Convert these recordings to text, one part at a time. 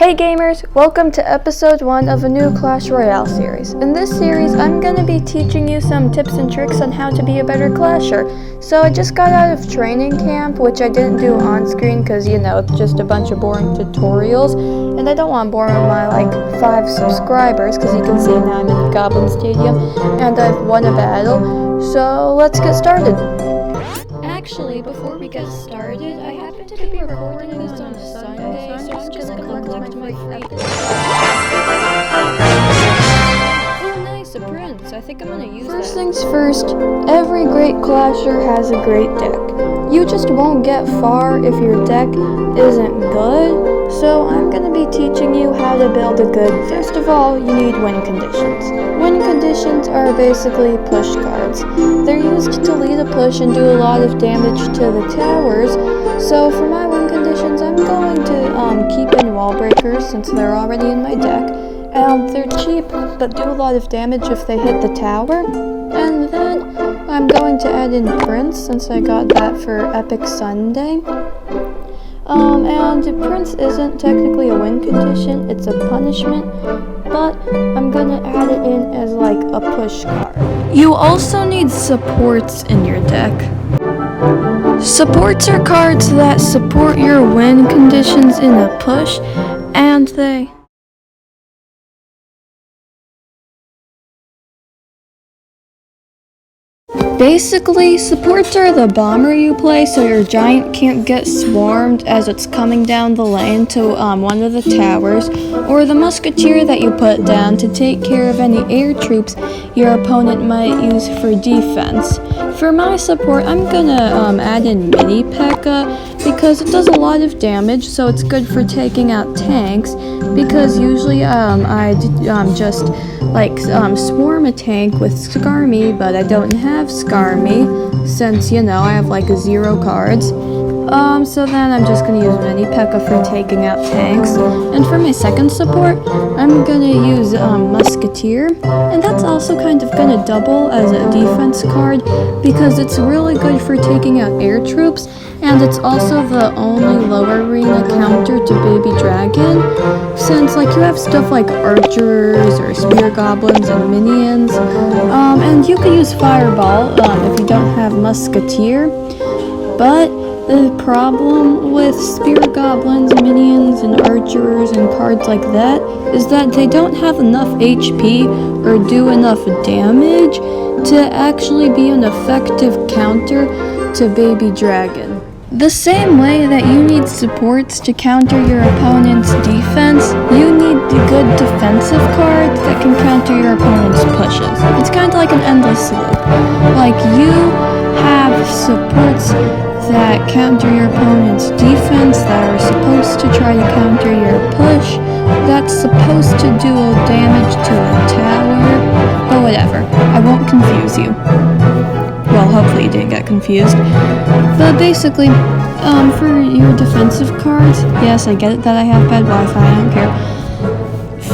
Hey gamers, welcome to episode 1 of a new Clash Royale series. In this series, I'm going to be teaching you some tips and tricks on how to be a better Clasher. So I just got out of training camp, which I didn't do on screen because, it's just a bunch of boring tutorials. And I don't want to bore my 5 subscribers because you can see now I'm in Goblin Stadium and I've won a battle. So let's get started. Actually, before we get started, I happen to be recording this on a Sunday, so I'm just gonna collect my free. Oh, nice, a prince. I think I'm gonna use that. First things first, every great Clasher has a great deck. You just won't get far if your deck isn't good, so I'm gonna be teaching you how to build a good deck. First of all, you need win conditions. Win conditions are basically push cards. They're used to lead a push and do a lot of damage to the towers, so for my win conditions, I'm going to keep in wall breakers since they're already in my deck, and they're cheap but do a lot of damage if they hit the tower. And then I'm going to add in Prince since I got that for Epic Sunday. And Prince isn't technically a win condition, it's a punishment, but I'm gonna add it in as a push card. You also need supports in your deck. Supports are cards that support your win conditions in a push, and they basically, supports are the bomber you play so your giant can't get swarmed as it's coming down the lane to one of the towers, or the musketeer that you put down to take care of any air troops your opponent might use for defense. For my support, I'm gonna add in Mini P.E.K.K.A. because it does a lot of damage, so it's good for taking out tanks, because usually I just swarm a tank with Skarmy, but I don't have Skarmy since I have 0 cards. So then I'm just gonna use Mini P.E.K.K.A. for taking out tanks. And for my second support, I'm gonna use Musketeer, and that's also kind of gonna double as a defense card because it's really good for taking out air troops, and it's also the only lower arena counter to Baby Dragon, since you have stuff like archers or spear goblins and minions, and you can use Fireball if you don't have Musketeer, but the problem with spear goblins, minions, and archers and cards like that is that they don't have enough HP or do enough damage to actually be an effective counter to Baby Dragon. The same way that you need supports to counter your opponent's defense, you need good defensive cards that can counter your opponent's pushes. It's kind of like an endless loop. You have supports that counter your opponent's defense, that are supposed to try to counter your push, that's supposed to do damage to the tower, but whatever, I won't confuse you. Well, hopefully you didn't get confused. But basically, for your defensive cards, yes, I get it that I have bad Wi-Fi, I don't care.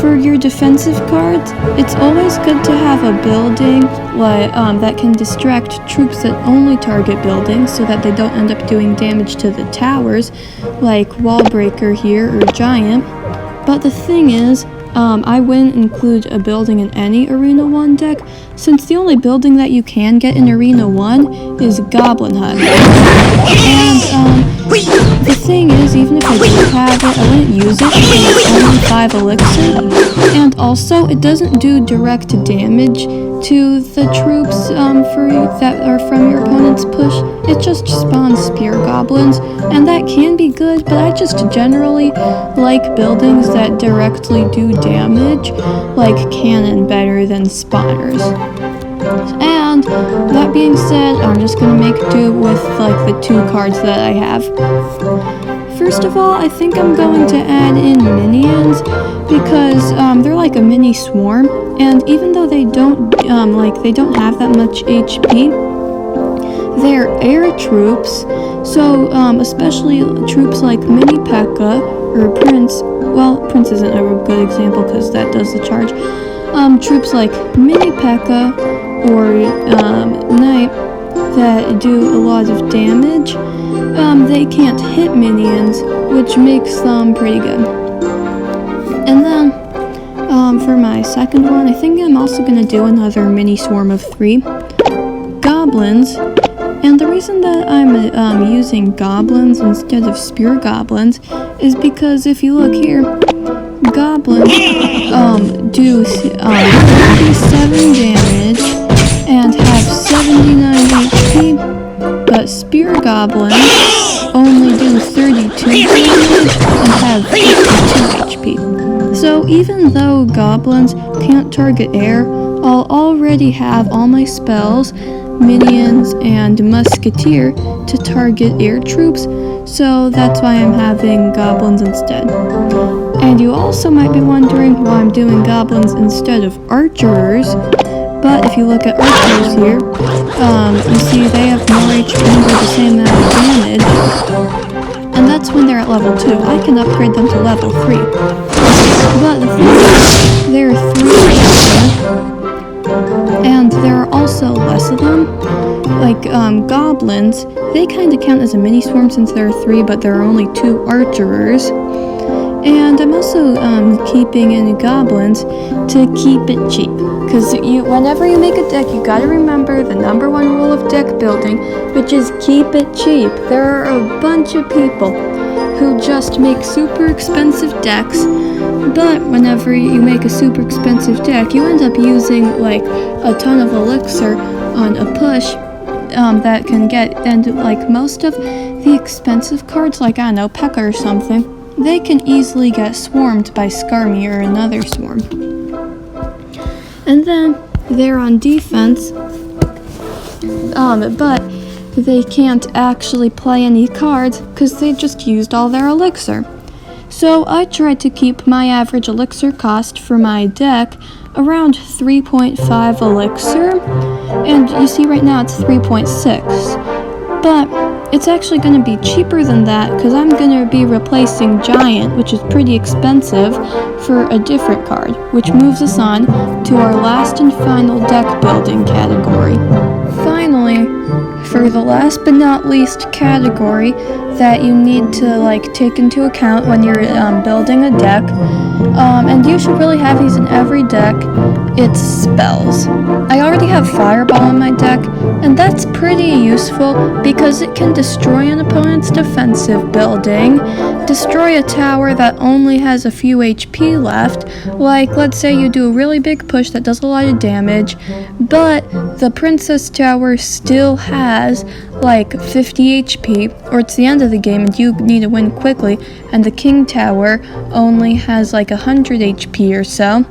For your defensive cards, it's always good to have a building that can distract troops that only target buildings so that they don't end up doing damage to the towers, like Wall Breaker here or Giant. But the thing is, I wouldn't include a building in any Arena 1 deck, since the only building that you can get in Arena 1 is Goblin Hut. And the thing is, even if I did have it, I wouldn't use it because it's only 5 elixir, and also it doesn't do direct damage to the troops that are from your opponent's push. It just spawns spear goblins, and that can be good, but I just generally like buildings that directly do damage, like cannon, better than spawners. And that being said, I'm just gonna make do with the 2 cards that I have. First of all, I think I'm going to add in minions because they're like a mini swarm, and even though they don't have that much HP, they're air troops. So especially troops like Mini P.E.K.K.A. or Prince. Well, Prince isn't a good example because that does the charge. Troops like Mini P.E.K.K.A. or Knight that do a lot of damage, they can't hit minions, which makes them pretty good. for my second one, I think I'm also going to do another mini swarm of 3 goblins. And the reason that I'm using goblins instead of spear goblins is because if you look here, goblins do 37 damage and have 79 HP, but spear goblins only do 32 damage and have 52 HP. So even though goblins can't target air, I'll already have all my spells, minions, and musketeer to target air troops, so that's why I'm having goblins instead. And you also might be wondering why I'm doing goblins instead of archers, but if you look at archers here, you see they have more HP and do the same amount of damage, and that's when they're at level 2. I can upgrade them to level 3. But the thing is, there are 3 and there are also less of them. Like goblins, they kind of count as a mini swarm since there are 3, but there are only 2 archers. And I'm also keeping in goblins to keep it cheap. Because whenever you make a deck, you gotta remember the number 1 rule of deck building, which is keep it cheap. There are a bunch of people who just make super expensive decks, but whenever you make a super expensive deck, you end up using like a ton of elixir on a push that can get, and like most of the expensive cards, like I don't know, P.E.K.K.A. or something, they can easily get swarmed by Skarmy or another swarm. And then they're on defense, but they can't actually play any cards because they just used all their elixir. So I tried to keep my average elixir cost for my deck around 3.5 elixir, and you see right now it's 3.6, but it's actually going to be cheaper than that because I'm going to be replacing Giant, which is pretty expensive, for a different card, which moves us on to our last and final deck building category. Finally, for the last but not least category that you need to take into account when you're building a deck, and you should really have these in every deck, it's spells. I already have Fireball in my deck, and that's pretty useful because it can destroy an opponent's defensive building, destroy a tower that only has a few HP left, like let's say you do a really big push that does a lot of damage, but the Princess Tower still has like 50 HP, or it's the end of the game and you need to win quickly, and the King Tower only has like 100 HP or so.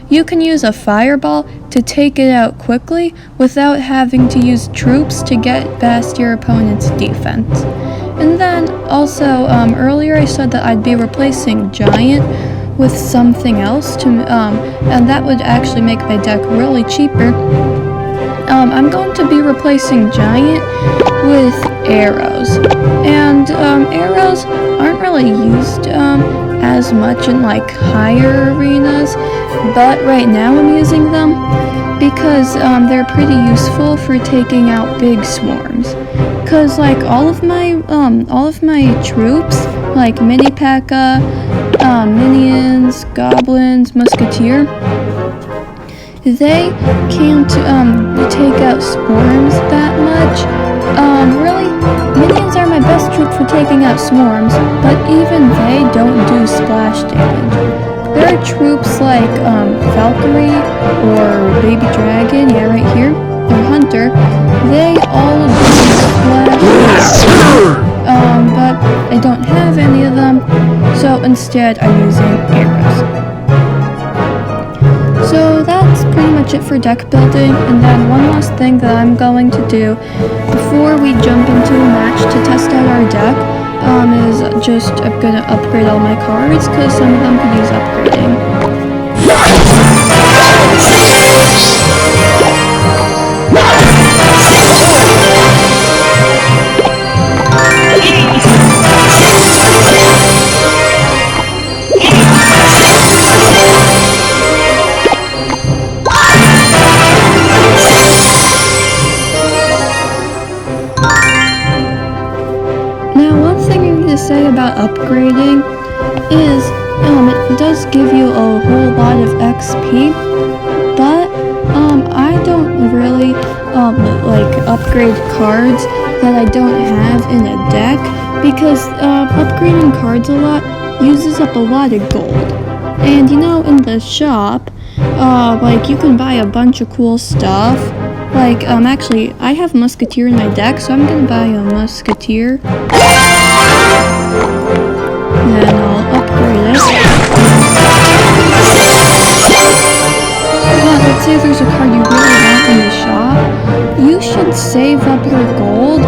You can use a Fireball to take it out quickly without having to use troops to get past your opponent's defense. And then also, earlier I said that I'd be replacing Giant with something else to, and that would actually make my deck really cheaper. I'm going to be replacing Giant with arrows, and arrows aren't really used as much in like higher arenas, but right now I'm using them because they're pretty useful for taking out big swarms. Cause like all of my troops, like mini P.E.K.K.A., minions, goblins, musketeer, they can't take out swarms that much. Really, minions are my best troop for taking out swarms, but even they don't do splash damage. There are troops like Valkyrie or Baby Dragon, yeah, right here, or Hunter. They all do splash damage, but I don't have any of them, so instead I'm using arrows. So that's pretty much it for deck building, and then one last thing that I'm going to do before we jump into a match to test out our deck is just I'm going to upgrade all my cards because some of them could use upgrading. Now, one thing I need to say about upgrading is it does does give you a whole lot of XP, but I don't really like upgrade cards that I don't have in a deck because upgrading cards a lot uses up a lot of gold. And you know, in the shop, like you can buy a bunch of cool stuff. Like actually, I have Musketeer in my deck, so I'm gonna buy a Musketeer. Then I'll upgrade it. But let's say there's a card you really want in the shop. You should save up your gold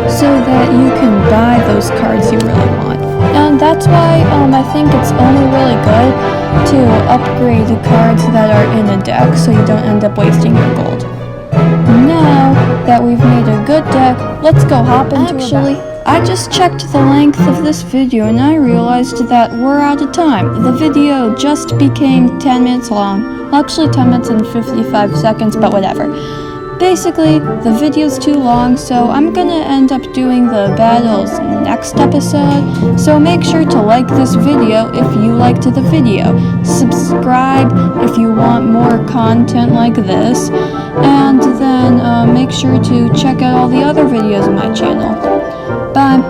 so that you can buy those cards you really want. And that's why I think it's only really good to upgrade the cards that are in a deck so you don't end up wasting your gold. Now that we've made a good deck, let's go hop into I just checked the length of this video and I realized that we're out of time. The video just became 10 minutes long. Actually 10 minutes and 55 seconds, but whatever. Basically, the video's too long, so I'm gonna end up doing the battles next episode. So make sure to like this video if you liked the video. Subscribe if you want more content like this. And then make sure to check out all the other videos on my channel. Bye.